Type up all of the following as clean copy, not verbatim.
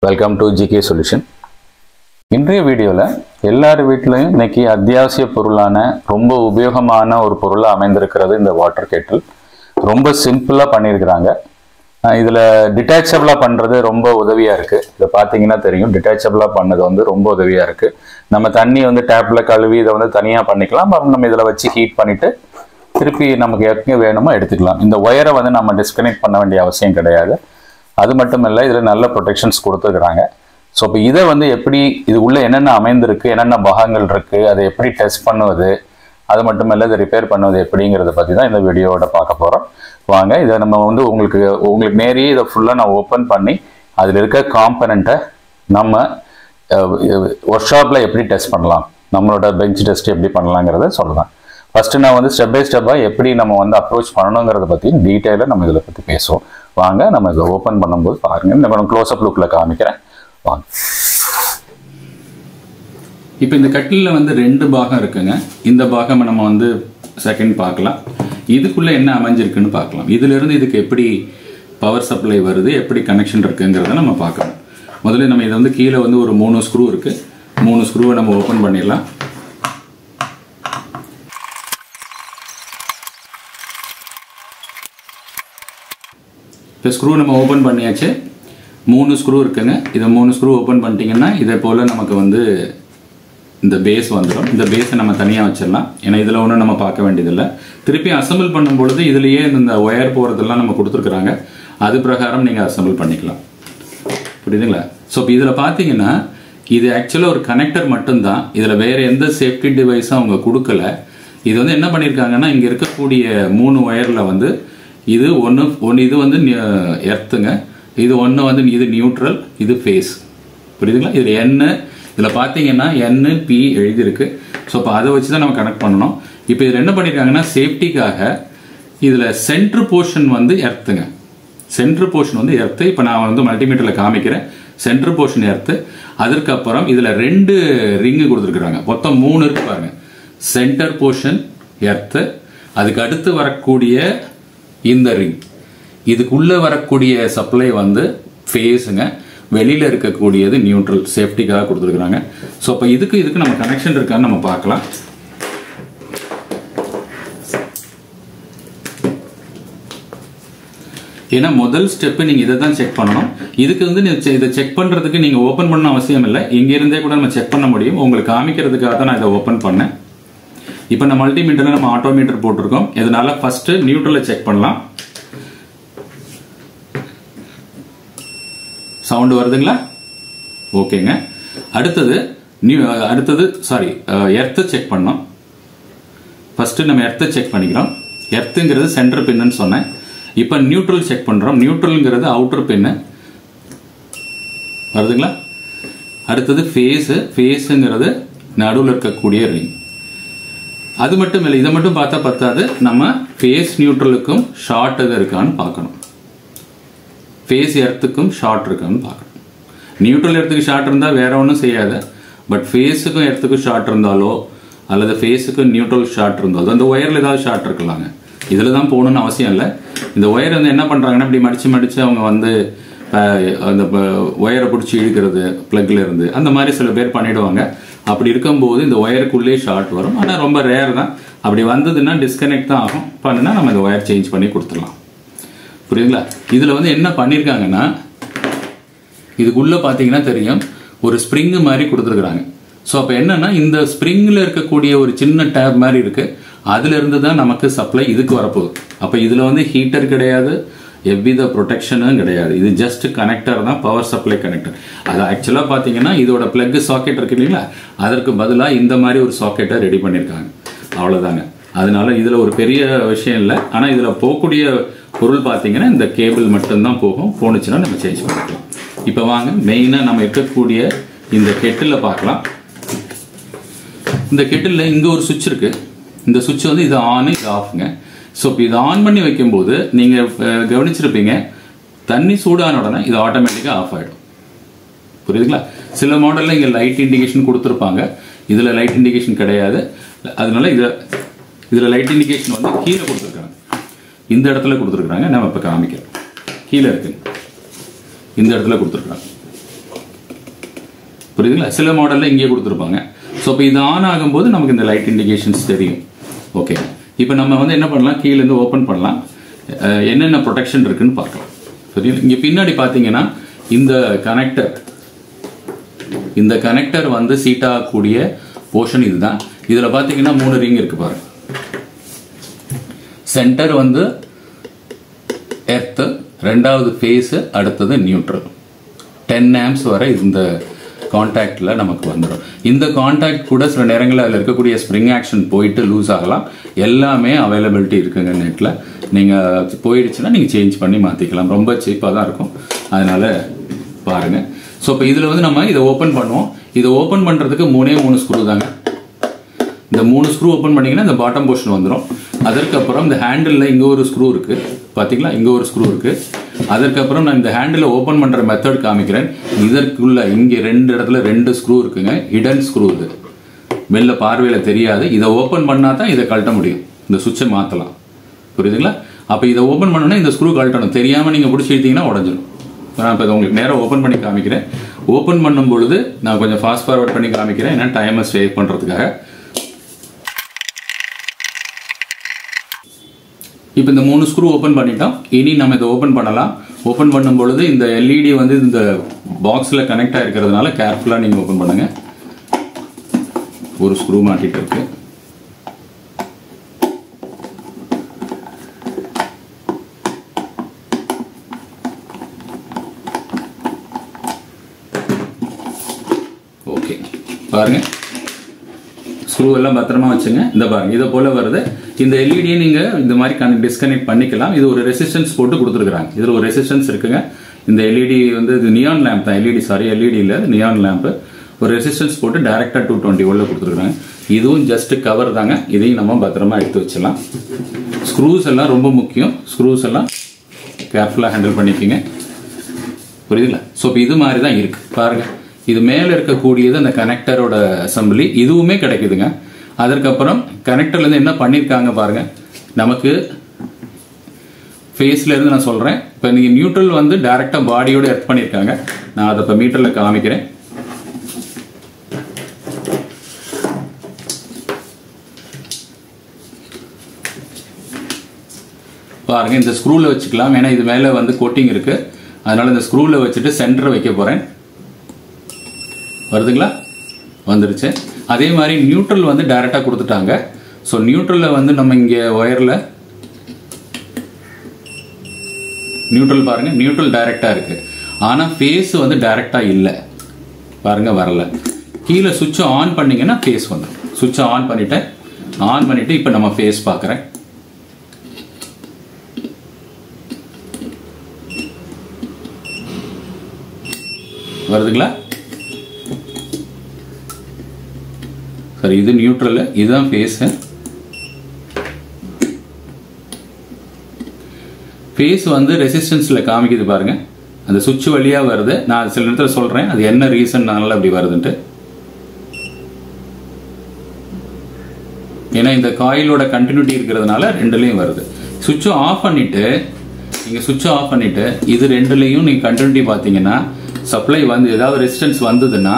Welcome to GK solution. இன்றைய வீடியோவில் எல்லார் வீட்லையும் இன்னைக்கு அத்தியாவசிய பொருளான ரொம்ப உபயோகமான ஒரு பொருளாக அமைந்திருக்கிறது இந்த வாட்டர் கேட்டில். ரொம்ப சிம்பிளாக பண்ணியிருக்கிறாங்க. இதில் டிட்டாச்சபிளாக பண்ணுறது ரொம்ப உதவியாக இருக்குது. இதை பார்த்தீங்கன்னா தெரியும், டிட்டாச்சபிளாக பண்ணது வந்து ரொம்ப உதவியாக இருக்குது. நம்ம தண்ணி வந்து டேப்பில் கழுவி இதை வந்து தனியாக பண்ணிக்கலாம். நம்ம இதில் வச்சு ஹீட் பண்ணிவிட்டு திருப்பி நமக்கு எங்கே வேணுமோ எடுத்துக்கலாம். இந்த ஒயரை வந்து நம்ம டிஸ்கனெக்ட் பண்ண வேண்டிய அவசியம் கிடையாது. அது மட்டும் இல்லை, இதில் நல்ல ப்ரொடெக்ஷன்ஸ் கொடுத்துருக்குறாங்க. ஸோ இப்போ இதை வந்து எப்படி, இது உள்ளே என்னென்ன அமைந்திருக்கு, என்னென்ன பாகங்கள் இருக்குது, அதை எப்படி டெஸ்ட் பண்ணுவது, அது மட்டும் இல்லை இதை ரிப்பேர் பண்ணுவது எப்படிங்கிறத பற்றி தான் இந்த வீடியோவோட பார்க்க போகிறோம். வாங்க, இதை நம்ம வந்து உங்களுக்கு நேரியே இதை ஃபுல்லாக நான் ஓப்பன் பண்ணி அதில் இருக்க காம்பனண்ட்டை நம்ம ஒர்க் ஷாப்பில் எப்படி டெஸ்ட் பண்ணலாம், நம்மளோட பெஞ்ச் டெஸ்ட் எப்படி பண்ணலாங்கிறத சொல்லுவேன். ஃபஸ்ட்டு நான் வந்து ஸ்டெப் பை ஸ்டெப்பாக எப்படி நம்ம வந்து அப்ரோச் பண்ணணுங்கிறத பற்றி டீட்டெயிலாக நம்ம இதில் பற்றி பேசுவோம். வாங்க, நம்ம இதை ஓப்பன் பண்ணும்போது பாருங்கள். நம்ம க்ளோஸ்அப் லுக்கில் காமிக்கிறேன். வாங்க. இப்போ இந்த கட்டிலில் வந்து 2 பாகம் இருக்குங்க. இந்த பாகம் நம்ம வந்து செகண்ட் பார்க்கலாம். இதுக்குள்ளே என்ன அமைஞ்சிருக்குன்னு பார்க்கலாம். இதிலிருந்து இதுக்கு எப்படி பவர் சப்ளை வருது, எப்படி கனெக்ஷன் இருக்குங்கிறத நம்ம பார்க்கணும். முதல்ல நம்ம இதை வந்து கீழே வந்து ஒரு 3 ஸ்க்ரூ இருக்குது. 3 ஸ்க்ரூவை நம்ம ஓப்பன் பண்ணிடலாம். இப்போ ஸ்க்ரூ நம்ம ஓப்பன் பண்ணியாச்சு. 3 ஸ்க்ரூ இருக்குங்க. இதை 3 ஸ்க்ரூ ஓப்பன் பண்ணிட்டீங்கன்னா இதே போல் நமக்கு வந்து இந்த பேஸ் வந்துடும். இந்த பேஸை நம்ம தனியாக வச்சிடலாம். ஏன்னா இதில் ஒன்றும் நம்ம பார்க்க வேண்டியதில்லை. திருப்பி அசம்பிள் பண்ணும்பொழுது இதுலேயே இந்த ஒயர் போகிறதெல்லாம் நம்ம கொடுத்துருக்குறாங்க. அது பிரகாரம் நீங்கள் அசம்பிள் பண்ணிக்கலாம். புரியுதுங்களா? ஸோ இப்போ இதில் பார்த்தீங்கன்னா இது ஆக்சுவலாக ஒரு கனெக்டர் மட்டும்தான். இதில் வேறு எந்த சேஃப்டி டிவைஸும் அவங்க கொடுக்கல. இது வந்து என்ன பண்ணியிருக்காங்கன்னா, இங்கே இருக்கக்கூடிய 3 ஒயரில் வந்து இது ஒன்று இது வந்து எர்த்துங்க, இது ஒன்று வந்து இது நியூட்ரல், இது ஃபேஸ். புரியுதுங்களா? இதில் இதில் பார்த்தீங்கன்னா NP எழுதியிருக்கு. ஸோ இப்போ அதை வச்சு தான் நம்ம கனெக்ட் பண்ணணும். இப்போ இதில் என்ன பண்ணியிருக்காங்கன்னா, சேஃப்டிக்காக இதில் சென்ட்ரு போர்ஷன் வந்து எர்த்துங்க. சென்ட்ரு போர்ஷன் வந்து எர்த்து. இப்போ நான் வந்து மல்டிமீட்டரில் காமிக்கிறேன். Centre portion earth. அதற்கப்புறம் இதில் 2 ரிங்கு கொடுத்துருக்குறாங்க. மொத்தம் 3 இருக்கு பாருங்க. சென்டர் போர்ஷன் எர்த்து, அதுக்கு அடுத்து வரக்கூடிய இந்த ரிங், இதுக்குள்ளே வரக்கூடிய சப்ளை வந்து ஃபேஸுங்க, வெளியில் இருக்கக்கூடியது நியூட்ரல், சேஃப்டிக்காக கொடுத்துருக்குறாங்க. ஸோ இப்போ இதுக்கு நம்ம கனெக்ஷன் இருக்கான்னு நம்ம பார்க்கலாம். ஏன்னா முதல் ஸ்டெப்பு நீங்கள் இதை தான் செக் பண்ணணும். இதுக்கு வந்து இதை செக் பண்ணுறதுக்கு நீங்கள் ஓப்பன் பண்ண அவசியம் இல்லை. இங்கேருந்தே கூட நம்ம செக் பண்ண முடியும். உங்களுக்கு காமிக்கிறதுக்காக தான் நான் இதை ஓப்பன் பண்ணேன். இப்போ நம்ம மல்டிமீட்டரில் நம்ம ஆட்டோமீட்டர் போட்டிருக்கோம். இதனால ஃபர்ஸ்ட் நியூட்ரலை செக் பண்ணலாம். சவுண்ட் வருதுங்களா? ஓகேங்க. அடுத்தது எர்த்தை செக் பண்ணோம். ஃபர்ஸ்ட் நம்ம எர்த்தை செக் பண்ணிக்கிறோம். எர்த்துங்கிறது சென்டர் பின்னு சொன்னேன். இப்போ நியூட்ரல் செக் பண்றோம். நியூட்ரல்ங்கிறது அவுட்டர் பின்னு வருதுங்களா? அடுத்தது ஃபேஸுங்கிறது நடுவில் இருக்கக்கூடிய ரிங். அது மட்டும் இல்லை, இதை மட்டும் பார்த்தா பத்தாது, நம்ம ஃபேஸ் நியூட்ரலுக்கும் ஷார்ட் எது இருக்கான்னு பார்க்கணும். ஃபேஸ் எர்த்துக்கும் ஷார்ட் இருக்கான்னு பார்க்கணும். நியூட்ரல் எர்த்துக்கு ஷார்ட் இருந்தால் வேற ஒன்றும் செய்யாது. பட் ஃபேஸுக்கும் எர்த்துக்கும் ஷார்ட் இருந்தாலோ அல்லது ஃபேஸுக்கும் நியூட்ரல் ஷார்ட் இருந்தாலோ அந்த ஒயரில் ஏதாவது ஷார்ட் இருக்கலாங்க. இதில் தான் போகணும்னு அவசியம் இல்லை. இந்த ஒயர் வந்து என்ன பண்ணுறாங்கன்னா, இப்படி மடித்து அவங்க வந்து அந்த ஒயரை பிடிச்சி இழுக்கிறது ப்ளக்கில் இருந்து, அந்த மாதிரி சில பேர் பண்ணிடுவாங்க. அப்படி இருக்கும்போது இந்த ஒயருக்குள்ளே ஷார்ட் வரும். ஆனால் ரொம்ப ரேர் தான். அப்படி வந்ததுன்னா டிஸ்கனெக்ட் தான் ஆகும். பண்ணுனா நம்ம இந்த ஒயர் சேஞ்ச் பண்ணி கொடுத்துடலாம். புரியுதுங்களா? இதில் வந்து என்ன பண்ணியிருக்காங்கன்னா, இதுக்குள்ளே பார்த்தீங்கன்னா தெரியும், ஒரு ஸ்ப்ரிங்கு மாதிரி கொடுத்துருக்குறாங்க. ஸோ அப்போ என்னன்னா, இந்த ஸ்ப்ரிங்கில் இருக்கக்கூடிய ஒரு சின்ன டேப் மாதிரி இருக்கு. அதுல இருந்து தான் நமக்கு சப்ளை இதுக்கு வரப்போகுது. அப்போ இதில் வந்து ஹீட்டர் கிடையாது, எவ்வித ப்ரொடெக்ஷனும் கிடையாது. இது ஜஸ்ட் கனெக்டர் தான், பவர் சப்ளை கனெக்டர். அது ஆக்சுவலாக பார்த்தீங்கன்னா இதோட பிளக் சாக்கெட் இருக்கு இல்லைங்களா, அதற்கு பதிலாக இந்த மாதிரி ஒரு சாக்கெட்டை ரெடி பண்ணியிருக்காங்க. அவ்வளோதாங்க. அதனால இதில் ஒரு பெரிய விஷயம் இல்லை. ஆனால் இதில் போகக்கூடிய பொருள் பார்த்தீங்கன்னா இந்த கேபிள் மட்டும்தான் போகும். போணுச்சுன்னா நம்ம சேஞ்ச் பண்ணிக்கலாம். இப்போ வாங்க, மெயினாக நம்ம இருக்கக்கூடிய இந்த கெட்டில் பார்க்கலாம். இந்த கெட்டில் இங்கே ஒரு சுவிட்ச் இருக்கு. இந்த சுவிட்ச் வந்து இது ஆன், இது ஆஃப்ங்க. ஸோ இப்போ இதை ஆன் பண்ணி வைக்கும்போது நீங்கள் கவனிச்சிருப்பீங்க, தண்ணி சூடான உடனே இது ஆட்டோமேட்டிக்காக ஆஃப் ஆகிடும். புரியுதுங்களா? சில மாடலில் இங்கே லைட் இண்டிகேஷன் கொடுத்துருப்பாங்க. இதில் லைட் இண்டிகேஷன் கிடையாது. அதனால இதில் லைட் இண்டிகேஷன் வந்து கீழே கொடுத்துருக்காங்க. இந்த இடத்துல கொடுத்துருக்காங்க. நம்ம இப்போ காமிக்கிறோம். கீழே இருக்கு, இந்த இடத்துல கொடுத்துருக்காங்க. புரியுதுங்களா? சில மாடலில் இங்கே கொடுத்துருப்பாங்க. ஸோ இப்போ இது ஆன் ஆகும்போது நமக்கு இந்த லைட் இண்டிகேஷன்ஸ் தெரியும். ஓகே, இப்போ நம்ம வந்து என்ன பண்ணலாம், கீழேருந்து ஓப்பன் பண்ணலாம், என்னென்ன ப்ரொடெக்ஷன் இருக்குன்னு பார்க்கலாம். சரிங்களா? இங்கே பின்னாடி பார்த்தீங்கன்னா இந்த கனெக்டர் வந்து சீட் ஆகக்கூடிய போர்ஷன் இதுதான். இதில் பார்த்தீங்கன்னா 3 ரிங் இருக்கு பாருங்க. சென்டர் வந்து எர்த், ரெண்டாவது ஃபேஸ், அடுத்தது நியூட்ரல். 10 amps வரை இந்த கான்டாக்டில் நமக்கு வந்துடும். இந்த கான்டாக்ட் கூட சில நேரங்களில் அதில் இருக்கக்கூடிய ஸ்ப்ரிங் ஆக்ஷன் போயிட்டு லூஸ் ஆகலாம். எல்லாமே அவைலபிலிட்டி இருக்குங்க நெட்டில். நீங்கள் போயிடுச்சுன்னா நீங்கள் சேஞ்ச் பண்ணி மாற்றிக்கலாம். ரொம்ப சீப்பாக தான் இருக்கும். அதனால் பாருங்கள். ஸோ இப்போ இதில் வந்து நம்ம இதை ஓப்பன் பண்ணுவோம். இதை ஓப்பன் பண்ணுறதுக்கு 3 ஸ்க்ரூ தாங்க. இந்த 3 ஸ்க்ரூ ஓப்பன் பண்ணிங்கன்னா இந்த பாட்டம் போர்ஷன் வந்துடும். அதற்கப்புறம் இந்த ஹேண்டிலில் இங்கே ஒரு ஸ்க்ரூ இருக்குது பார்த்தீங்களா, இங்கே ஒரு ஸ்க்ரூ இருக்குது. அதற்கப்புறம் நான் இந்த ஹேண்டில் ஓப்பன் பண்ணுற மெத்தட் காமிக்கிறேன். இதற்குள்ள இங்கே 2 இடத்துல 2 ஸ்க்ரூ இருக்குங்க. ஹிடன் ஸ்க்ரூ இது, வெளில பார்வையில் தெரியாது. இதை ஓப்பன் பண்ணால் தான் இதை கழட்ட முடியும். இந்த சுவிட்சை மாற்றலாம். புரியுதுங்களா? அப்போ இதை ஓப்பன் பண்ணோன்னா இந்த ஸ்க்ரூ கழட்டணும். தெரியாமல் நீங்கள் பிடிச்சி எடுத்தீங்கன்னா உடஞ்சிடும். நான் இப்போ உங்களுக்கு நேராக ஓப்பன் பண்ணி காமிக்கிறேன். ஓப்பன் பண்ணும் பொழுது நான் கொஞ்சம் ஃபாஸ்ட் ஃபார்வர்ட் பண்ணி காமிக்கிறேன், ஏன்னா டைமை சேவ் பண்ணுறதுக்காக. இப்போ இந்த 3 ஸ்க்ரூ ஓப்பன் பண்ணிட்டோம். இனி நம்ம இதை ஓப்பன் பண்ணலாம். ஓப்பன் பண்ணும் பொழுது இந்த எல்இடி வந்து இந்த பாக்ஸில் கனெக்ட் ஆகிருக்கிறதுனால கேர்ஃபுல்லாக நீங்கள் ஓப்பன் பண்ணுங்க. ஒரு ஸ்க்ரூ மாட்டிட்டு இருக்கு. ஓகே, பாருங்க, ஸ்க்ரூ எல்லாம் பத்திரமா வச்சுங்க. இந்த பாருங்க, இதை போல வருது. இந்த எல்இடியை நீங்க இந்த மாதிரி டிஸ்கனெக்ட் பண்ணிக்கலாம். இது ஒரு ரெசிஸ்டன்ஸ் போட்டு கொடுத்துருக்காங்க. இதுல ஒரு ரெசிஸ்டன்ஸ் இருக்குங்க. இந்த எல்இடி வந்து இது நியான் லேம்ப் தான். எல்இடி இல்ல, நியான் லேம்ப். ஒரு ரெசிஸ்டன்ஸ் போட்டு டைரக்டா 220 வோல்ட்ல கொடுத்துருக்காங்க. இதுவும் ஜஸ்ட் கவர் தாங்க. இதையும் நம்ம பத்திரமா எடுத்து வச்சிடலாம். ஸ்க்ரூஸ் எல்லாம் ரொம்ப முக்கியம். ஸ்க்ரூஸ் எல்லாம் கேர்ஃபுல்லா ஹேண்டில் பண்ணிக்கோங்க. புரியுதுங்களா? ஸோ இப்போ இது மாதிரி தான் இருக்கு பாருங்க. இது மேலே இருக்கக்கூடியது அந்த கனெக்டரோட அசம்பிளி. இதுவுமே கிடைக்குதுங்க. அதற்கப்புறம் கனெக்டர்லேருந்து என்ன பண்ணியிருக்காங்க பாருங்க. நமக்கு ஃபேஸ்ல இருந்து நான் சொல்கிறேன். இப்போ நீங்கள் நியூட்ரல் வந்து டைரெக்டாக பாடியோட எர்த் பண்ணியிருக்காங்க. நான் அதை இப்போ மீட்டரில் காமிக்கிறேன். பாருங்க, இந்த ஸ்க்ரூவில் வச்சுக்கலாம். ஏன்னா இது மேலே வந்து கோட்டிங் இருக்கு. அதனால இந்த ஸ்க்ரூவில் வச்சுட்டு சென்டர் வைக்க போகிறேன். வருதுங்களா? வந்துருச்சு. அதே மாதிரி நியூட்ரல் வந்து டைரக்டா கொடுத்துட்டாங்க. ஸோ நியூட்ரல்ல வந்து நம்ம இங்க ஒயர்ல நியூட்ரல் பாருங்க, நியூட்ரல் டைரக்டா இருக்கு. ஆனா ஃபேஸ் வந்து டைரக்டா இல்லை பாருங்க, வரல. கீழே சுவிட்ச் ஆன் பண்ணீங்கன்னா ஃபேஸ் வந்துடும். சுவிட்ச் ஆன் பண்ணிட்டு இப்போ நம்ம ஃபேஸ் பார்க்குறேன். வருதுங்களா? சரி, இது நியூட்ரல், இதுதான் ஃபேஸ். ஃபேஸ் வந்து ரெசிஸ்டன்ஸ்ல காமிக்குது பாருங்க. அந்த சுவிட்ச் வழியா வருது. நான் சில நேரத்தில் சொல்றேன் அது என்ன ரீசன்னால அப்படி வருதுன்ட்டு. ஏன்னா இந்த காயிலோட கண்டினியூட்டி இருக்கிறதுனால ரெண்டுலையும் வருது. சுவிட்ச் ஆஃப் பண்ணிட்டு இது ரெண்டுலையும் நீங்க கண்டினியூட்டி பார்த்தீங்கன்னா சப்ளை வந்து ஏதாவது ரெசிஸ்டன்ஸ் வந்ததுன்னா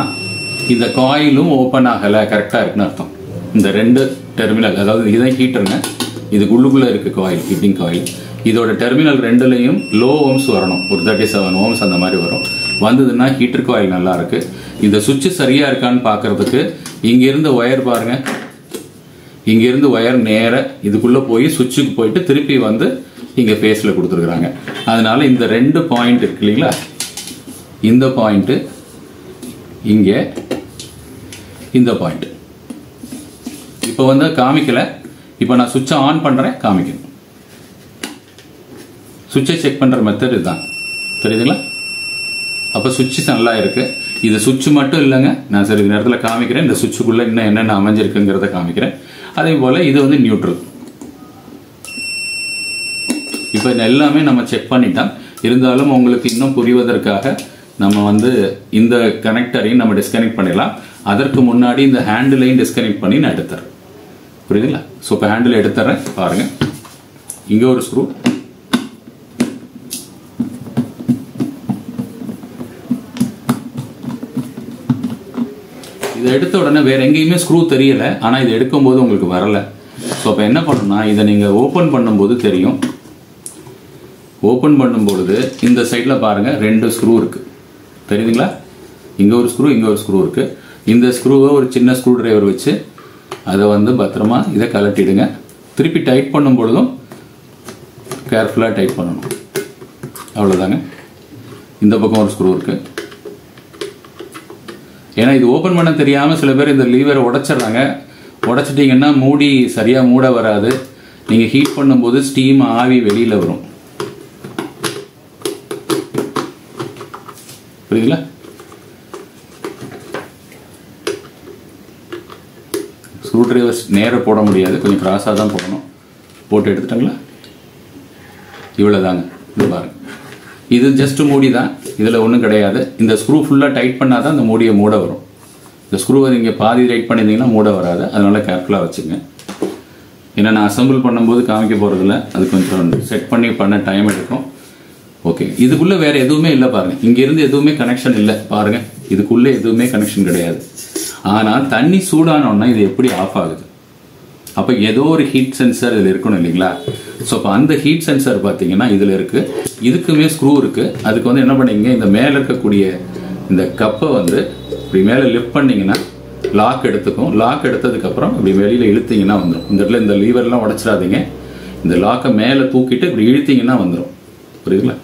இந்த காயிலும் ஓப்பன் ஆகலை, கரெக்டாக இருக்குன்னு அர்த்தம். இந்த 2 டெர்மினல், அதாவது இதான் ஹீட்டருங்க, இதுக்குள்ளுக்குள்ள இருக்கு காயில், ஹீட்டிங் காயில். இதோட டெர்மினல் 2லையும் லோ ஓம்ஸ் வரணும். ஒரு 37 ஓம்ஸ் அந்த மாதிரி வரும். வந்ததுன்னா ஹீட்டர் காயில் நல்லா இருக்கு. இந்த சுவிட்ச் சரியா இருக்கான்னு பார்க்கறதுக்கு இங்கிருந்து ஒயர் பாருங்க. இங்கிருந்து ஒயர் நேர இதுக்குள்ள போய் சுவிட்சுக்கு போயிட்டு திருப்பி வந்து இங்க ஃபேஸ்ல கொடுத்துருக்காங்க. அதனால இந்த 2 பாயிண்ட் இருக்கு இல்லைங்களா, இந்த பாயிண்ட் இங்கே, இந்த பாயிண்ட் இப்போ வந்து காமிக்கல. இப்போ நான் சுவிட்சை ஆன் பண்றேன், காமிக்கணும். சுவிட்சை செக் பண்ற மெத்தட் இதுதான். தெரியுதுங்களா? அப்போ சுவிட்ச் நல்லா இருக்கு. இது சுவிட்ச் மட்டும் இல்லைங்க, நான் சரி நேரத்தில் காமிக்கிறேன். இந்த சுவிட்சுக்குள்ள இன்னும் என்னென்ன அமைஞ்சிருக்குங்கிறத காமிக்கிறேன். அதே போல இது வந்து நியூட்ரல். இப்போ எல்லாமே நம்ம செக் பண்ணிட்டோம். இருந்தாலும் உங்களுக்கு இன்னும் புரிவதற்காக நம்ம வந்து இந்த கனெக்டரையும் நம்ம டிஸ்கனெக்ட் பண்ணிடலாம். அதற்கு முன்னாடி இந்த ஹேண்டிலையும் டிஸ்கனெக்ட் பண்ணி நான் எடுத்துறேன். புரியுதுங்களா? ஸோ இப்போ ஹேண்டில் எடுத்துறேன் பாருங்க. இங்கே ஒரு ஸ்க்ரூ, இதை எடுத்த உடனே வேற எங்கேயுமே ஸ்க்ரூ தெரியல, ஆனால் இதை எடுக்கும்போது உங்களுக்கு வரல. ஸோ அப்போ என்ன பண்ணணும்னா இதை நீங்கள் ஓப்பன் பண்ணும்போது தெரியும். ஓப்பன் பண்ணும்பொழுது இந்த சைடில் பாருங்கள் 2 ஸ்க்ரூ இருக்குது, தெரியுதுங்களா? இங்கே ஒரு ஸ்க்ரூ, இங்கே ஒரு ஸ்க்ரூ இருக்குது. இந்த ஸ்க்ரூவை ஒரு சின்ன ஸ்க்ரூ டிரைவர் வச்சு அதை வந்து பத்திரமா இதை கலட்டிடுங்க. திருப்பி டைட் பண்ணும் பொழுதும் கேர்ஃபுல்லாக டைட் பண்ணணும். அவ்வளோதாங்க. இந்த பக்கம் ஒரு ஸ்க்ரூ இருக்குது. ஏன்னா இது ஓப்பன் பண்ண தெரியாமல் சில பேர் இந்த லீவரை உடைச்சிட்றாங்க. உடைச்சிட்டிங்கன்னா மூடி சரியாக மூட வராது. நீங்கள் ஹீட் பண்ணும்போது ஸ்டீம் ஆவி வெளியில் வரும். புரியுதுங்களா? ஸ்க்ரூ டிரைவர்ஸ் நேராக போட முடியாது, கொஞ்சம் கிராஸாக தான் போடணும். போட்டு எடுத்துட்டாங்களா? இவ்வளோதாங்க. இது பாருங்க, இது ஜஸ்ட் மூடி தான், இதில் ஒன்றும் கிடையாது. இந்த ஸ்க்ரூ ஃபுல்லாக டைட் பண்ணால் தான் இந்த மூடியை மூட வரும். இந்த ஸ்க்ரூவை நீங்கள் பாதி டைட் பண்ணியிருந்தீங்கன்னா மூட வராது. அதனால் கேர்ஃபுல்லாக வச்சுங்க. ஏன்னா நான் அசம்பிள் பண்ணும்போது காமிக்க போகிறதில்ல, அது கொஞ்சம் செட் பண்ண டைம் எடுக்கும். ஓகே, இதுக்குள்ளே வேறு எதுவுமே இல்லை பாருங்கள். இங்கேருந்து எதுவுமே கனெக்ஷன் இல்லை பாருங்கள். இதுக்குள்ளே எதுவுமே கனெக்ஷன் கிடையாது. ஆனால் தண்ணி சூடானோன்னா இது எப்படி ஆஃப் ஆகுது? அப்போ ஏதோ ஒரு ஹீட் சென்சர் இதில் இருக்கணும் இல்லைங்களா? ஸோ அப்போ அந்த ஹீட் சென்சர் பார்த்தீங்கன்னா இதில் இருக்குது. இதுக்குமே ஸ்க்ரூ இருக்குது. அதுக்கு வந்து என்ன பண்ணீங்க, இந்த மேலே இருக்கக்கூடிய இந்த கப்பை வந்து இப்படி மேலே லிஃப்ட் பண்ணிங்கன்னா லாக் எடுத்துக்கும். லாக் எடுத்ததுக்கப்புறம் இப்படி வெளியில் இழுத்தீங்கன்னா வந்துடும். இந்த இடத்துல இந்த லீவர்லாம் உடச்சிடாதீங்க. இந்த லாக்கை மேலே தூக்கிட்டு இப்படி இழுத்தீங்கன்னா வந்துடும். புரியுதுங்களா?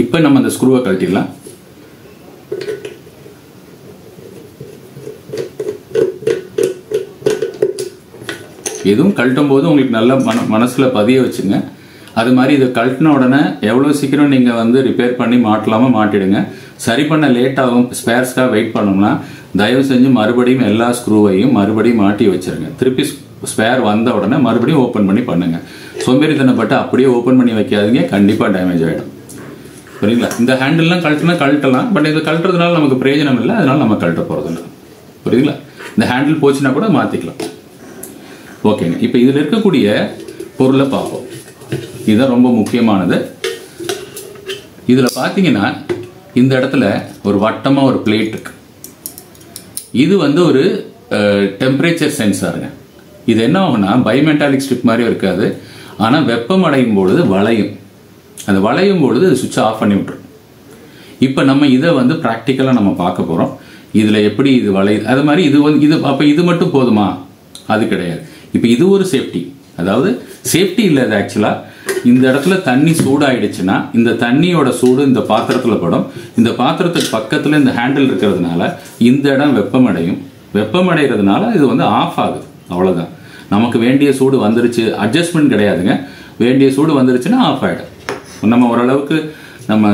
இப்போ நம்ம அந்த ஸ்க்ரூவை கழட்டிடலாம். எதுவும் கழட்டும் போது உங்களுக்கு நல்ல மனசில் பதிய வச்சுங்க. அது மாதிரி இதை கழட்டின உடனே எவ்வளோ சீக்கிரம் நீங்கள் வந்து ரிப்பேர் பண்ணி மாட்டலாமல் மாட்டிடுங்க. சரி பண்ண லேட் ஆகும், ஸ்பேர்ஸ்க்காக வெயிட் பண்ணோம்னா தயவு செஞ்சு மறுபடியும் எல்லா ஸ்க்ரூவையும் மறுபடியும் மாட்டி வச்சுருங்க. திருப்பி ஸ்பேர் வந்த உடனே மறுபடியும் ஓப்பன் பண்ணி பண்ணுங்கள். சோம்பேறித்தனப்பட்டு அப்படியே ஓப்பன் பண்ணி வைக்காதீங்க, கண்டிப்பாக டேமேஜ் ஆகிடும். சரிங்களா? இந்த ஹேண்டில்லாம் கழட்டலாம், பட் இது கழட்டுறதுனால நமக்கு பிரயோஜனம் இல்லை, அதனால நம்ம கழட்ட போகிறதில்ல. புரியுதுங்களா? இந்த ஹேண்டில் போச்சுன்னா கூட மாற்றிக்கலாம். ஓகேங்க. இப்போ இதில் இருக்கக்கூடிய பொருளை பார்ப்போம். இதுதான் ரொம்ப முக்கியமானது. இதில் பார்த்தீங்கன்னா இந்த இடத்துல ஒரு வட்டமாக ஒரு பிளேட் இருக்கு. இது வந்து ஒரு டெம்பரேச்சர் சென்சாருங்க. இது என்ன ஆகும்னா பைமெட்டாலிக் ஸ்ட்ரிப் மாதிரி இருக்காது, ஆனால் வெப்பம் அடையும் பொழுது வளையும். அந்த வளையும் பொழுது சுவிட்ச் ஆஃப் பண்ணி விட்டுரும். இப்போ நம்ம இதை வந்து ப்ராக்டிக்கலாக நம்ம பார்க்க போகிறோம். இதில் எப்படி இது வளையுது, அது மாதிரி இது வந்து இது. அப்போ இது மட்டும் போதுமா? அது கிடையாது. இப்போ இது ஒரு சேஃப்டி, அதாவது சேஃப்டி இல்லை. அது ஆக்சுவலாக இந்த இடத்துல தண்ணி சூடாயிடுச்சுன்னா இந்த தண்ணியோட சூடு இந்த பாத்திரத்தில் படும். இந்த பாத்திரத்துக்கு பக்கத்தில் இந்த ஹேண்டில் இருக்கிறதுனால இந்த இடம் வெப்பமடையும். வெப்பமடைகிறதுனால இது வந்து ஆஃப் ஆகுது. அவ்வளோதான். நமக்கு வேண்டிய சூடு வந்துருச்சு, அட்ஜஸ்ட்மெண்ட் கிடையாதுங்க. வேண்டிய சூடு வந்துருச்சுன்னா ஆஃப் ஆகிடும். நம்ம ஓரளவுக்கு நம்ம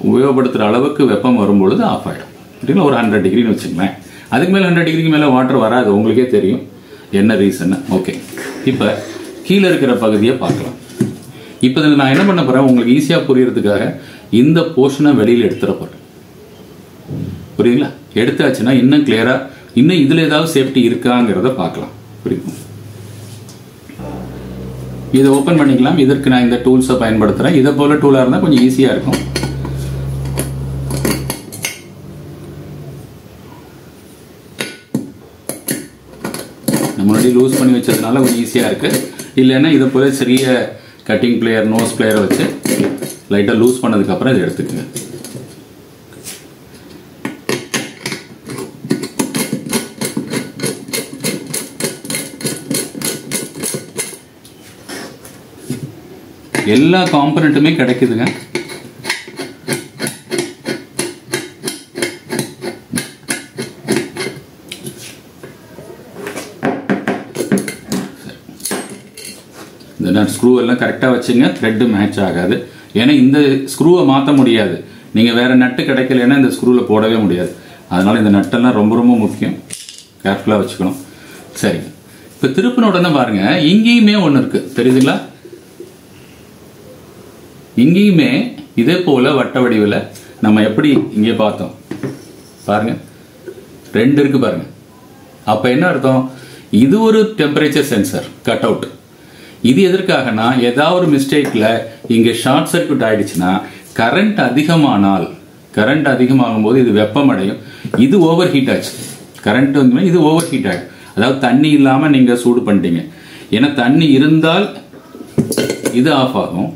உபயோகப்படுத்துகிற அளவுக்கு வெப்பம் வரும்பொழுது ஆஃப் ஆகிடும். அப்படின்னா ஒரு 100 டிகிரின்னு வச்சுங்களேன். அதுக்கு மேலே 100 டிகிரிக்கு மேலே வாட்டர் வராது, உங்களுக்கே தெரியும் என்ன ரீசன்னு. ஓகே, இப்போ கீழே இருக்கிற பகுதியை பார்க்கலாம். இப்போ இதில் நான் என்ன பண்ண போகிறேன், உங்களுக்கு ஈஸியாக புரியறதுக்காக இந்த போர்ஷனை வெளியில் எடுத்துட போகிறேன். புரியுதுங்களா? எடுத்தாச்சுன்னா இன்னும் கிளியராக, இன்னும் இதில் ஏதாவது சேஃப்டி இருக்காங்கிறத பார்க்கலாம். புரியுது? இதை ஓப்பன் பண்ணிக்கலாம். இதற்கு நான் இந்த டூல்ஸை பயன்படுத்துகிறேன். இதை போல் டூலாக இருந்தால் கொஞ்சம் ஈஸியாக இருக்கும். முன்னாடி லூஸ் பண்ணி வச்சதுனால கொஞ்சம் ஈஸியாக இருக்குது. இல்லைன்னா இதை போல சிறிய கட்டிங் பிளேயர், நோஸ் பிளேயரை வச்சு லைட்டாக லூஸ் பண்ணதுக்கப்புறம் இதை எடுத்துக்கங்க. எல்லா காம்பனண்ட்டுமே கிடைக்குதுங்க. இந்த ஸ்க்ரூ எல்லாம் கரெக்டாக வச்சுங்க. த்ரெட்டு மேட்ச் ஆகாது. ஏன்னா இந்த ஸ்க்ரூவை மாற்ற முடியாது. நீங்கள் வேற நட்டு கிடைக்கலன்னா இந்த ஸ்க்ரூவில் போடவே முடியாது. அதனால இந்த நட்டெல்லாம் ரொம்ப ரொம்ப முக்கியம், கேர்ஃபுல்லாக வச்சுக்கணும். சரி, இப்போ திருப்பின உடனே பாருங்க, இங்கேயுமே ஒன்று இருக்கு, தெரியுதுங்களா? இங்கேயுமே இதே போல வட்ட வடிவில் நம்ம எப்படி இங்கே பார்த்தோம் பாருங்க, 2 இருக்கு பாருங்க. அப்ப என்ன அர்த்தம்? இது ஒரு டெம்பரேச்சர் சென்சர் கட் அவுட். இது எதற்காகனா ஏதாவது ஒரு மிஸ்டேக்ல இங்க ஷார்ட் சர்க்யூட் ஆயிடுச்சுன்னா கரண்ட் அதிகமானால், கரண்ட் அதிகமாகும் போது இது வெப்பம் அடையும். இது ஓவர் ஹீட் ஆச்சு. கரண்ட் வந்து இது ஓவர் ஹீட் ஆகிடும். அதாவது தண்ணி இல்லாமல் நீங்கள் சூடு பண்ணிட்டீங்க. ஏன்னா தண்ணி இருந்தால் இது ஆஃப் ஆகும்,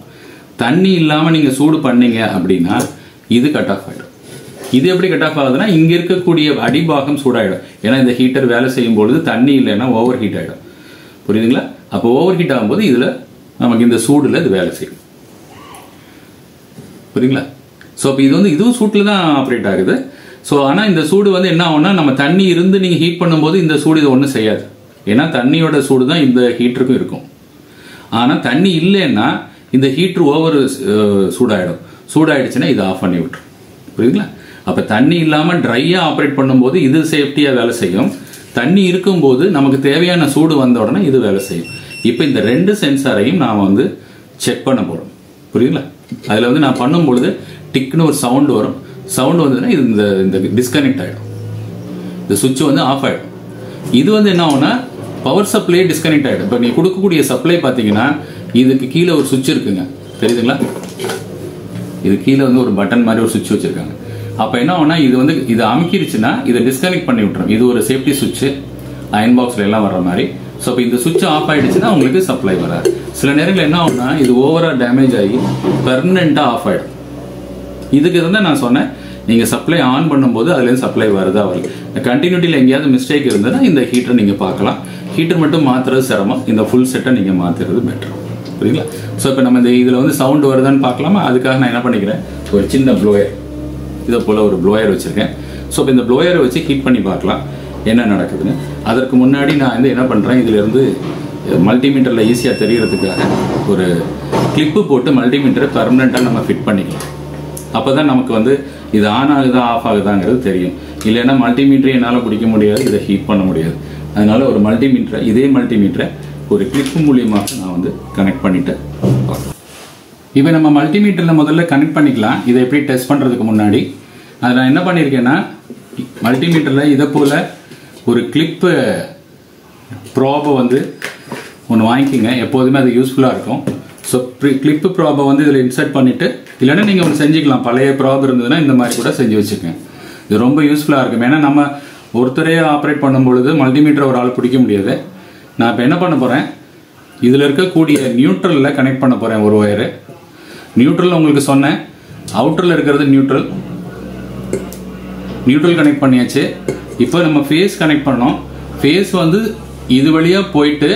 தண்ணி இல்லாமல் நீங்கள் சூடு பண்ணீங்க அப்படின்னா இது கட் ஆஃப் ஆகிடும். இது எப்படி கட் ஆஃப் ஆகுதுன்னா இங்கே இருக்கக்கூடிய அடிபாகம் சூடாயிடும். ஏன்னா இந்த ஹீட்டர் வேலை செய்யும் பொழுது தண்ணி இல்லைன்னா ஓவர் ஹீட் ஆகிடும். புரியுதுங்களா? அப்போ ஓவர் ஹீட் ஆகும்போது இதில் நமக்கு இந்த சூடில் இது வேலை செய்யும். புரியுங்களா? ஸோ இப்போ இது வந்து இதுவும் சூட்டில் தான் ஆப்ரேட் ஆகுது. ஸோ ஆனால் இந்த சூடு வந்து என்ன ஆகும்னா நம்ம தண்ணி இருந்து நீங்கள் ஹீட் பண்ணும்போது இந்த சூடு இது ஒன்றும் செய்யாது. ஏன்னா தண்ணியோட சூடு தான் இந்த ஹீட்டருக்கும் இருக்கும். ஆனால் தண்ணி இல்லைன்னா இந்த ஹீட்ரு ஓவர் சூடாயிடும். சூடாயிடுச்சுன்னா இது ஆஃப் பண்ணி விட்டுரும். புரியுதுங்களா? அப்போ தண்ணி இல்லாமல் ட்ரையாக ஆப்ரேட் பண்ணும்போது இது சேஃப்டியாக வேலை செய்யும். தண்ணி இருக்கும்போது நமக்கு தேவையான சூடு வந்த உடனே இது வேலை செய்யும். இப்போ இந்த ரெண்டு சென்சாரையும் நாம் வந்து செக் பண்ண போகிறோம். புரியுதுங்களா? அதில் வந்து நான் பண்ணும்பொழுது டிக்னு ஒரு சவுண்டு வரும். சவுண்டு வந்ததுன்னா இது இந்த டிஸ்கனெக்ட் ஆகிடும். இந்த சுவிட்ச் வந்து ஆஃப் ஆகிடும். இது வந்து என்ன ஆகும்னா பவர் சப்ளை டிஸ்கனெக்ட் ஆகிடும். இப்போ நீ கொடுக்கக்கூடிய சப்ளை பார்த்தீங்கன்னா இதுக்கு கீழே ஒரு சுவிட்ச் இருக்குங்க, தெரியுதுங்களா? இது கீழே வந்து ஒரு பட்டன் மாதிரி ஒரு சுவிட்ச் வச்சிருக்காங்க. அப்போ என்ன ஆகும்னா இது வந்து இது அமுக்கிருச்சுன்னா இதை டிஸ்கனெக்ட் பண்ணி விட்டுரும். இது ஒரு சேஃப்டி சுவிட்ச், அயன் பாக்ஸ்ல எல்லாம் வர்ற மாதிரி. ஸோ இப்போ இந்த சுவிட்ச் ஆஃப் ஆயிடுச்சுன்னா உங்களுக்கு சப்ளை வராது. சில நேரங்கள் என்ன ஆகும்னா இது ஓவரா டேமேஜ் ஆகி பெர்மனண்டா ஆஃப் ஆயிடும். இதுக்கு இருந்தால் நான் சொன்னேன் நீங்க சப்ளை ஆன் பண்ணும்போது அதுலேருந்து சப்ளை வருதா வரல. கண்டினியூட்டியில் எங்கேயாவது மிஸ்டேக் இருந்ததுன்னா இந்த ஹீட்டரை நீங்க பார்க்கலாம். ஹீட்டர் மட்டும் மாத்துறது சிரமம், இந்த ஃபுல் செட்டை நீங்க மாத்துறது பெட்டர். புரியுங்களா? ஸோ இப்போ நம்ம இந்த இதில் வந்து சவுண்ட் வருதான்னு பார்க்கலாமா? அதுக்காக நான் என்ன பண்ணிக்கிறேன், ஒரு சின்ன ப்ளோயர், இதை போல ஒரு ப்ளோயர் வச்சிருக்கேன். ஸோ இப்போ இந்த ப்ளோயரை வச்சு ஹீட் பண்ணி பார்க்கலாம் என்ன நடக்குதுன்னு. அதற்கு முன்னாடி நான் வந்து என்ன பண்ணுறேன், இதிலிருந்து மல்டிமீட்டரில் ஈஸியாக தெரியறதுக்காக ஒரு கிளிப்பு போட்டு மல்டிமீட்டரை பெர்மனெண்ட்டாக நம்ம ஃபிட் பண்ணிக்கலாம். அப்போ தான் நமக்கு வந்து இது ஆன் ஆகுதா ஆஃப் ஆகுதாங்கிறது தெரியும். இல்லைன்னா மல்டிமீட்டரை என்னால் பிடிக்க முடியாது, இதை ஹீட் பண்ண முடியாது. அதனால ஒரு மல்டிமீட்டரை, இதே மல்டிமீட்டரை ஒரு கிளிப்பு மூலியமாக நான் வந்து கனெக்ட் பண்ணிட்டு பார்க்கலாம். இப்போ நம்ம மல்டிமீட்டரில் முதல்ல கனெக்ட் பண்ணிக்கலாம். இதை எப்படி டெஸ்ட் பண்ணுறதுக்கு முன்னாடி அதை நான் என்ன பண்ணியிருக்கேன்னா மல்டிமீட்டரில் இதை போல் ஒரு கிளிப்பு ப்ராபை வந்து ஒன்று வாங்கிக்கிங்க. எப்போதுமே அது யூஸ்ஃபுல்லாக இருக்கும். ஸோ கிளிப்பு ப்ராபை வந்து இதில் இன்சர்ட் பண்ணிவிட்டு, இல்லைன்னா நீங்கள் ஒன்று செஞ்சுக்கலாம். பழைய ப்ராப் இருந்ததுன்னா இந்த மாதிரி கூட செஞ்சு வச்சுக்கோங்க. இது ரொம்ப யூஸ்ஃபுல்லாக இருக்கும். ஏன்னா நம்ம ஒருத்தரே ஆப்ரேட் பண்ணும் பொழுது மல்டிமீட்டரை ஒரு ஆள் பிடிக்க முடியாது. நான் இப்போ என்ன பண்ண போகிறேன், இதில் இருக்கக்கூடிய நியூட்ரலில் கனெக்ட் பண்ண போகிறேன் ஒரு ஒயரு. நியூட்ரல் உங்களுக்கு சொன்னேன், அவுட்டரில் இருக்கிறது நியூட்ரல். நியூட்ரல் கனெக்ட் பண்ணியாச்சு. இப்போ நம்ம ஃபேஸ் கனெக்ட் பண்ணோம். ஃபேஸ் வந்து இது வழியாக போயிட்டு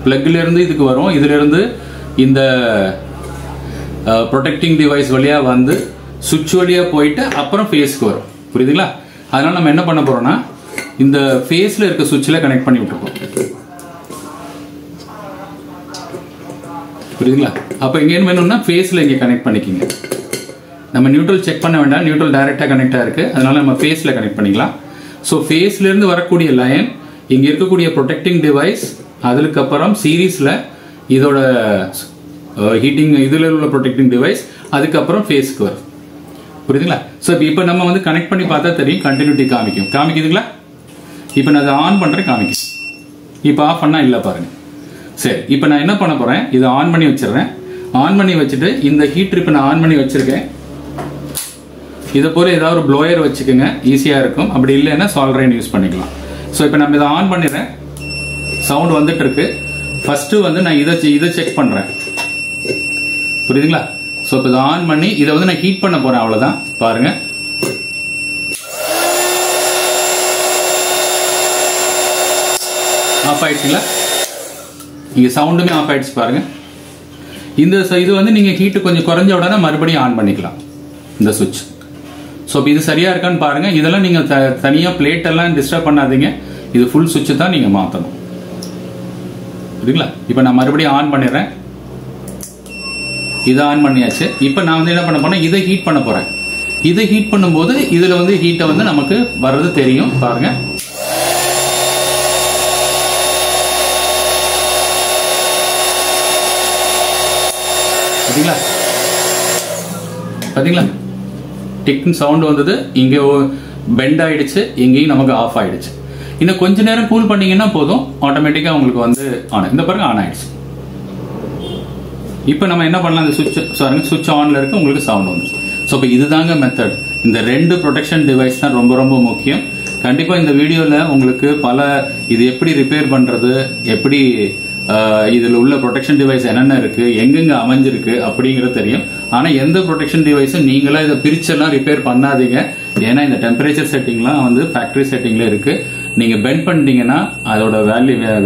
பிளக்லேருந்து இதுக்கு வரும். இதிலிருந்து இந்த ப்ரொடெக்டிங் டிவைஸ் வழியாக வந்து சுவிட்ச் வழியாக போயிட்டு அப்புறம் ஃபேஸ்க்கு வரும். புரியுதுங்களா? அதனால நம்ம என்ன பண்ண போறோம்னா இந்த ஃபேஸில் இருக்க சுவிட்சில் கனெக்ட் பண்ணி விட்டுருக்கோம். புரியுதுங்களா? அப்போ இங்கே என்ன வேணும்னா ஃபேஸில் இங்கே கனெக்ட் பண்ணிக்கிங்க. நம்ம நியூட்ரல் செக் பண்ண வேண்டாம், நியூட்ரல் டைரெக்டாக கனெக்டாக இருக்குது. அதனால நம்ம ஃபேஸில் கனெக்ட் பண்ணிக்கலாம். ஸோ ஃபேஸ்லேருந்து வரக்கூடிய லைன் இங்கே இருக்கக்கூடிய ப்ரொடெக்டிங் டிவைஸ், அதுக்கப்புறம் சீரீஸில் இதோட ஹீட்டிங் இதில் உள்ள ப்ரொடெக்டிங் டிவைஸ், அதுக்கப்புறம் ஃபேஸ்க்கு வரும். புரியுதுங்களா? ஸோ இப்போ நம்ம வந்து கனெக்ட் பண்ணி பார்த்தா தெரியும், கண்டினியூட்டி காமிக்குதுங்களா? இப்போ நான் அதை ஆன் பண்ணுறேன், காமிக்கும். இப்போ ஆஃப் பண்ணால் இல்லை பாருங்க. சரி, இப்போ நான் என்ன பண்ண போகிறேன், இதை ஆன் பண்ணி வச்சிடுறேன். ஆன் பண்ணி வச்சுட்டு இந்த ஹீட்டர் இப்போ நான் ஆன் பண்ணி வச்சிருக்கேன். இதை போல ஏதாவது ஒரு ப்ளோயர் வச்சுக்கோங்க, ஈஸியாக இருக்கும். அப்படி இல்லைன்னா சால்ரைன் யூஸ் பண்ணிக்கலாம். ஸோ இப்போ நம்ம இதை ஆன் பண்ணிடுறேன். சவுண்ட் வந்துட்டு இருக்கு. ஃபர்ஸ்ட்டு வந்து நான் இதை செக் பண்ணுறேன். புரியுதுங்களா? ஸோ இப்போ இதை ஆன் பண்ணி இதை வந்து நான் ஹீட் பண்ண போகிறேன். அவ்வளோதான், பாருங்க. ஆஃப் ஆயிடுச்சுங்களா? இங்கே சவுண்டுமே ஆஃப் ஆயிடுச்சு பாருங்க. இந்த இது வந்து நீங்கள் ஹீட்டு கொஞ்சம் குறைஞ்ச உடனே மறுபடியும் ஆன் பண்ணிக்கலாம் இந்த சுவிட்ச். ஸோ இப்போ இது சரியா இருக்கான்னு பாருங்க. இதெல்லாம் நீங்கள் தனியாக பிளேட் எல்லாம் டிஸ்டர்ப் பண்ணாதீங்க. இது ஃபுல் சுவிட்ச் தான் நீங்கள் மாற்றணும். புரியுதுங்களா? இப்போ நான் மறுபடியும் ஆன் பண்ணிடுறேன். இதை ஆன் பண்ணியாச்சு. இப்போ நான் வந்து என்ன பண்ண போறேன், இதை ஹீட் பண்ண போறேன். இதை ஹீட் பண்ணும்போது இதில் வந்து ஹீட்டை வந்து நமக்கு வர்றது தெரியும் பாருங்க. பாத்தீங்களா? டிக்னு சவுண்ட் வந்தது. இங்கே பெண்ட் ஆயிடுச்சு, இங்கேயும் நமக்கு ஆஃப் ஆயிடுச்சு. இன்னும் கொஞ்ச நேரம் கூல் பண்ணீங்கன்னா போதும், ஆட்டோமேட்டிக்கா உங்களுக்கு வந்து ஆன். இந்த பாருங்க, ஆன் ஆயிடுச்சு. இப்போ நம்ம என்ன பண்ணலாம், இந்த சுவிட்ச் ஆன்ல இருக்கு, உங்களுக்கு சவுண்ட் வந்து. ஸோ இப்போ இதுதாங்க மெத்தட். இந்த ரெண்டு ப்ரொடெக்ஷன் டிவைஸ் தான் ரொம்ப ரொம்ப முக்கியம். கண்டிப்பா இந்த வீடியோல உங்களுக்கு இது எப்படி ரிப்பேர் பண்றது, எப்படி இதுல உள்ள ப்ரொடெக்ஷன் டிவைஸ் என்னென்ன இருக்கு, எங்கெங்க அமைஞ்சிருக்கு அப்படிங்கறது தெரியும். ஆனா எந்த ப்ரொடெக்ஷன் டிவைஸும் நீங்களா இதை பிரிச்செல்லாம் ரிப்பேர் பண்ணாதீங்க. ஏன்னா இந்த டெம்பரேச்சர் செட்டிங்லாம் வந்து ஃபேக்டரி செட்டிங்ல இருக்கு. நீங்க பெண்ட் பண்ணிட்டீங்கன்னா அதோட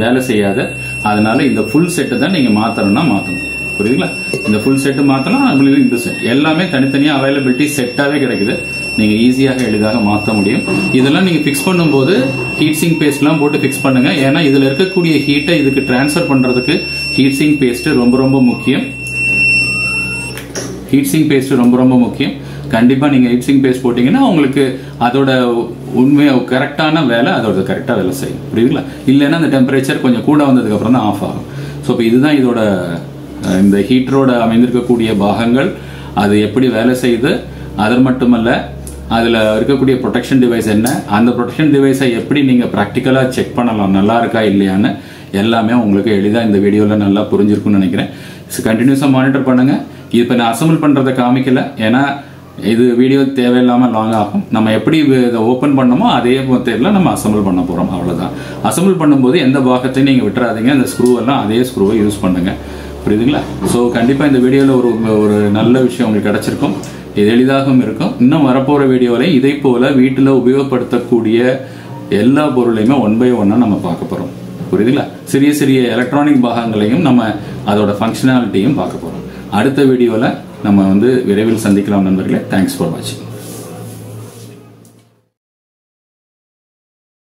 வேலை செய்யாது. அதனால இந்த ஃபுல் செட்டு தான் நீங்க மாத்தணும்னா மாத்தணும். புரியுதுங்களா? இந்த ஃபுல் செட்டு மாத்தலாம். இந்த செட் எல்லாமே தனித்தனியா அவைலபிலிட்டி செட்டாவே கிடைக்குது. நீங்க ஈஸியாக எளிதாக மாற்ற முடியும். இதெல்லாம் நீங்க பிக்ஸ் பண்ணும்போது ஹீட் சிங்க் பேஸ்ட் எல்லாம் போட்டு பிக்ஸ் பண்ணுங்க. ஏன்னா இதுல இருக்கக்கூடிய ஹீட்டை இதுக்கு டிரான்ஸ்பர் பண்றதுக்கு ஹீட் சிங்க் பேஸ்ட் ரொம்ப ரொம்ப முக்கியம். ஹீட் சிங்க் பேஸ்ட் ரொம்ப ரொம்ப முக்கியம். கண்டிப்பா நீங்க ஹீட் சிங்க் பேஸ்ட் போட்டீங்கன்னா உங்களுக்கு அதோட உண்மையா கரெக்டான வேலை அதோட கரெக்டா வேலை செய்யும். புரியுதுங்களா? இல்லைன்னா அந்த டெம்பரேச்சர் கொஞ்சம் கூட வந்ததுக்கு அப்புறம் தான் ஆஃப் ஆகும். ஸோ இப்போ இதுதான் இதோட இந்த ஹீட்டரோட அமைந்திருக்கக்கூடிய பாகங்கள், அது எப்படி வேலை செய்யுது. அது மட்டுமல்ல, அதுல இருக்கக்கூடிய ப்ரொடெக்ஷன் டிவைஸ் என்ன, அந்த ப்ரொடெக்ஷன் டிவைஸை எப்படி நீங்க பிராக்டிக்கலா செக் பண்ணலாம் நல்லா இருக்கா இல்லையான்னு எல்லாமே உங்களுக்கு எளிதா இந்த வீடியோல நல்லா புரிஞ்சிருக்கும்னு நினைக்கிறேன். கண்டினியூஸா மானிட்டர் பண்ணுங்க. இப்ப நான் அசம்பிள் பண்றதை காமிக்கல, ஏன்னா இது வீடியோ தேவையில்லாம லாங் ஆகும். நம்ம எப்படி இதை ஓபன் பண்ணோமோ அதே மெத்தட்ல நம்ம அசம்பிள் பண்ண போறோம். அவ்வளவுதான். அசம்பிள் பண்ணும்போது எந்த பாகத்தையும் நீங்க விட்டுறாதீங்க. அந்த ஸ்க்ரூ எல்லாம் அதே ஸ்க்ரூவை யூஸ் பண்ணுங்க. புரியுதுங்களா? ஸோ கண்டிப்பா இந்த வீடியோல ஒரு நல்ல விஷயம் உங்களுக்கு கிடைச்சிருக்கும். இது எளிதாகவும் இருக்கும். இன்னும் வரப்போற வீடியோல இதை போல வீட்டுல உபயோகப்படுத்தக்கூடிய எல்லா பொருளையுமே 1 by 1 நம்ம பார்க்க போறோம். புரியுதுங்களா? சிறிய சிறிய எலக்ட்ரானிக் பாகங்களையும் நம்ம அதோட ஃபங்க்ஷனாலிட்டியும் பார்க்க போறோம். அடுத்த வீடியோல நம்ம விரைவில் சந்திக்கலாம் நண்பர்களே. தேங்க்ஸ் ஃபார் வாட்சிங்.